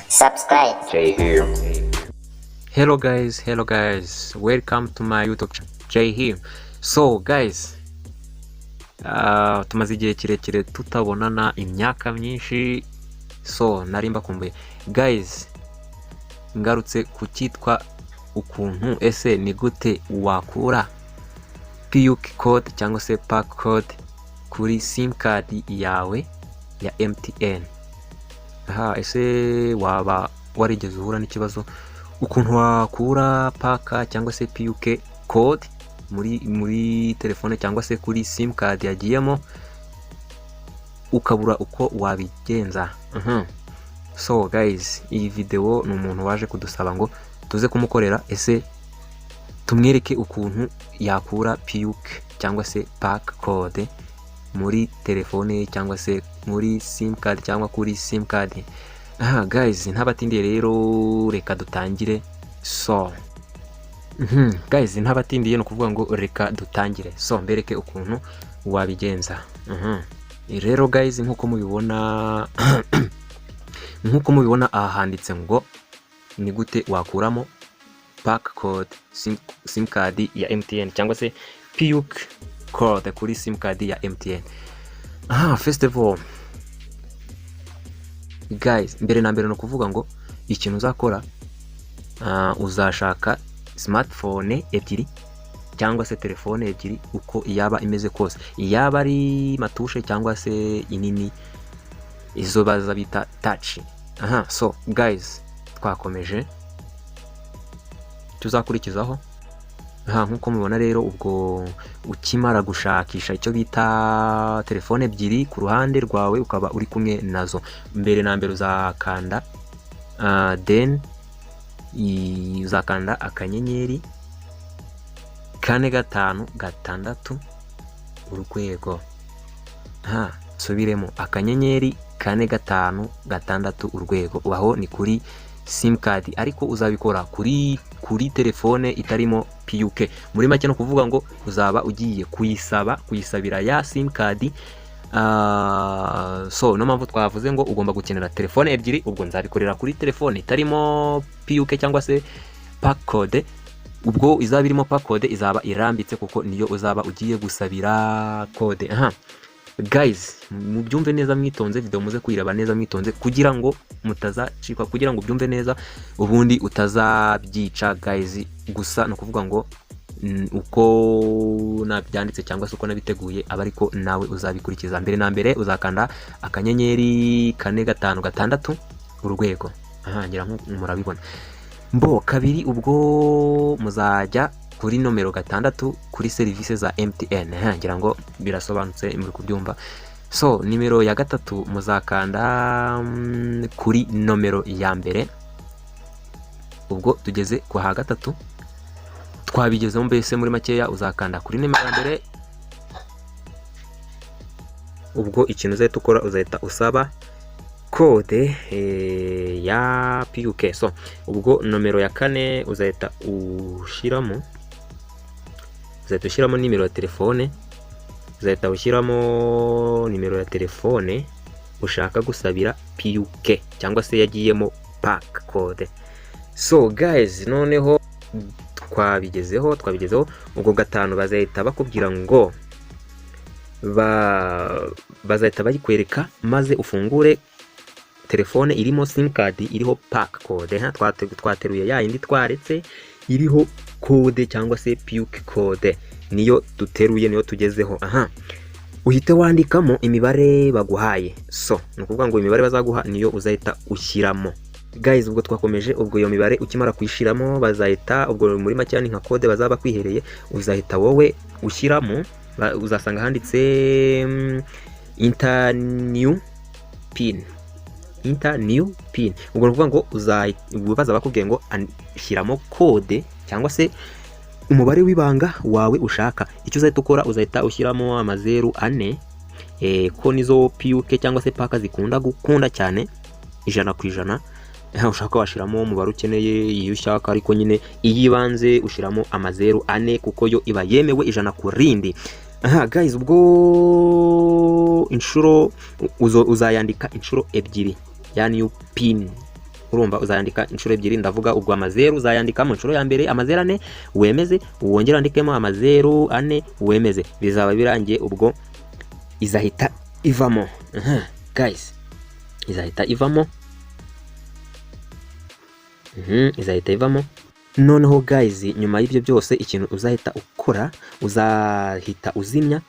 Subscribe. Jay here. Hello guys, welcome to my YouTube channel. Jay here. So guys, tumaze igihe kirekire tutabonana, imyaka myinshi, so nari mbakumbuye guys. Ngarutse ku cyitwa ukuntu ese ni gute wakura PUK code cyangwa se pack code kuri sim card yawe ya MTN. Ese waba warigeze uhura n'ikibazo ukuntu wakura pack cyangwa se PUK code muri telefone cyangwa se kuri sim card yagiyemo ukabura uko wabigenza? So guys, iyi video ni umuntu waje kudusaba ngo tuze kumukorera, ese tumwereke ukuntu yakura PUK cyangwa se pack code muri telefone cyangwa se muri sim card cyangwa kuri sim card. Guys, ntabatindiye rero reka dutangire. So guys, ntabatindiye no kuvuga ngo reka dutangire. So mbereke ukuntu wabigenza. Rero guys, nkuko mubibona aha handitse ngo ni gute wakuramo pack code sim card ya MTN cyangwa se PUK code kuri sim card ya MTN. First of all guys, mbere na mbere no kuvuga ngo ikintu uzakora, uzashaka smartphone ebyiri cyangwa se telefone ebyiri uko yaba imeze kose, yaba ari matushe cyangwa se inini, izo baza bita touch. So guys, twakomeje tuzakurikizaho. Nkuko mubona rero, ubwo ukimara gushakisha icyo bita telefone ebyiri ku ruhande rwawe ukaba uri kumwe nazo, mbere na mbere uzakanda then uzakanda akanyenyeri 456 urwego. Subiremo akanyenyeri 456 urwego. Aho ni kuri sim card, ariko uzabikora kuri telefone itarimo PUK. Muri make no kuvuga ngo uzaba ugiye kuyisabira ya sim card. So no mpamvu twavuze ngo ugomba gukenera telefone ebyiri, ubwo nzabikorera kuri telefone itarimo PUK cyangwa se pack code. Ubwo izaba irimo pack code izaba irambitse kuko niyo uzaba ugiye gusabira code. Guys, mubyumve neza mwitonze, video muze kuyiraba neza mwitonze kugira ngo mutazacikwa, kugira ngo byumve neza ubundi utazabyica guys. Gusa no kuvuga ngo uko nabyanditse cyangwa se uko nabiteguye aba ariko nawe uzabikurikiza. Mbere na mbere uzakanda akanyenyeri 456 urwego. Ngira nko murabibona. Kabiri, ubwo muzajya kuri nomero 6 kuri service za MTN. Ngira ngo birasobanutse muri kubyumva. So nimero ya 3 muzakanda kuri nomero ya mbere. Ubwo tugeze kwa ha 3 twabigezeho, mbese muri makeya uzakanda kuri nimero ya mbere. Ubwo ikintu uzahita ukora, uzahita usaba code ya PUK. So ubwo nomero ya 4 uzahita ushyiramo nimero ya telefone, uzahita ushyiramo nimero ya telefone ushaka gusabira PUK cyangwa se yagiyemo pack code. So guys, noneho twabigezeho. Ubwo 5 bazahita bakubwira ngo bazahita bayikwereka, maze ufungure telefone irimo sim card iriho pack code. Twateruye ya yindi twaretse iriho code cyangwa se PUK code, niyo duteruye, niyo tugezeho. Uhite wandikamo imibare baguhaye. So no kuvuga ngo imibare bazaguha niyo uzahita ushyiramo. Guys, ubwo twakomeje, ubwo iyo mibare ukimara kuyishiramo bazahita, ubwo muri make ni nka code bazaba kwihereye, uzahita wowe ushyiramo. Uzasanga handitse enter new pin. Ubwo no kuvuga ngo baza bakubwiye ngo shyiramo code cyangwa se umubare w'ibanga wawe ushaka. Icyo uzahita ukora, uzahita ushyiramo 04 ko nizo PUK cyangwa se pack gukunda cyane 100%. Ushaka washiramo umubare ukeneye, iyo ushaka, ariko nyine iyibanze ushiramo 04 kuko yo iba yemewe 100%. Guys, ubwo inshuro uzayandika inshuro ebyiri, yani pin urumva uzayandika inshuro ebyiri, ndavuga ubwo amazeru uzayandika mu nshuro ya mbere amazeru 4 wemeze, wongera andikemo amazeru 4 wemeze, bizaba birangiye, ubwo izahita ivamo. Guys, izahita ivamo. Izahita ivamo. Noneho guys, nyuma y'ibyo byose ikintu uzahita ukora, uzahita uzimya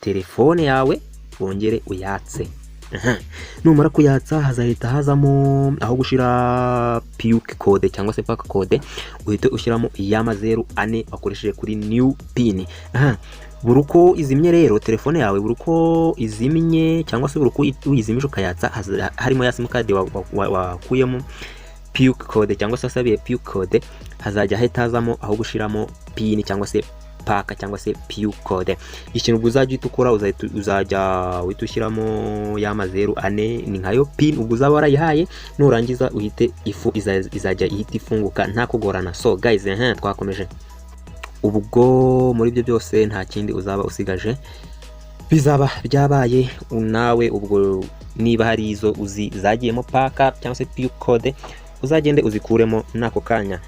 telefone yawe wongere uyatse. Numara kuyatsa hazahita hazamo aho gushira PUK code cyangwa se pack code, uhite ushyiramo y'amazeru 4 wakoresheje kuri new pin. Buruko izimye rero telefone yawe, buruko izimye cyangwa se buruko uyizimije ukayatsa, harimo ya simukadi wakuyemo PUK code cyangwa se asabiye PUK code, hazajya hitazamo aho gushiramo pin cyangwa se pack cyangwa se PUK code. Ikintu uzajya utukora, uzajya witushyiramo y'amazeru 4 ni nkayo pin ubwo uzaba warayihaye, nurangiza uhite ifu izajya ihita ifunguka nta kugorana. So guys, twakomeje. Ubwo muri byo byose nta kindi uzaba usigaje, bizaba byabaye nawe. Ubwo niba hari izo uzi zagiyemo pack cyangwa se PUK code, uzagende uzikuremo nako kanya.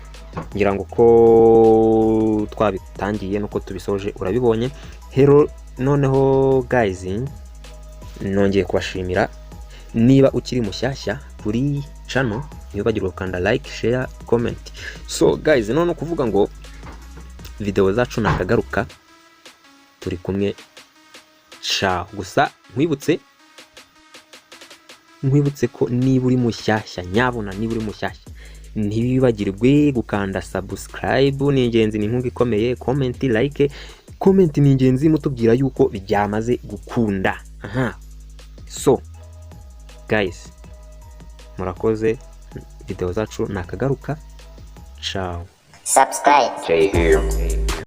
Ngira ngo ko twabitangiye nuko tubisoje urabibonye. Hero noneho guys, nongeye kubashimira. Niba ukiri mushyashya kuri channel, ntibagirwe gukanda like, share, comment. So guys, none kuvuga ngo video zacu nakagaruka, turi kumwe. Ciao. Gusa nkwibutse ko niba uri mushyashya, nyabona niba uri mushyashya, ntibibagirwe gukanda subscribe, ni ingenzi, ni inkunga ikomeye. Comment, like, comment ni ingenzi, mutubwira yuko byamaze gukunda. So guys, murakoze, video zacu nakagaruka. Ciao. Subscribe. Stay here.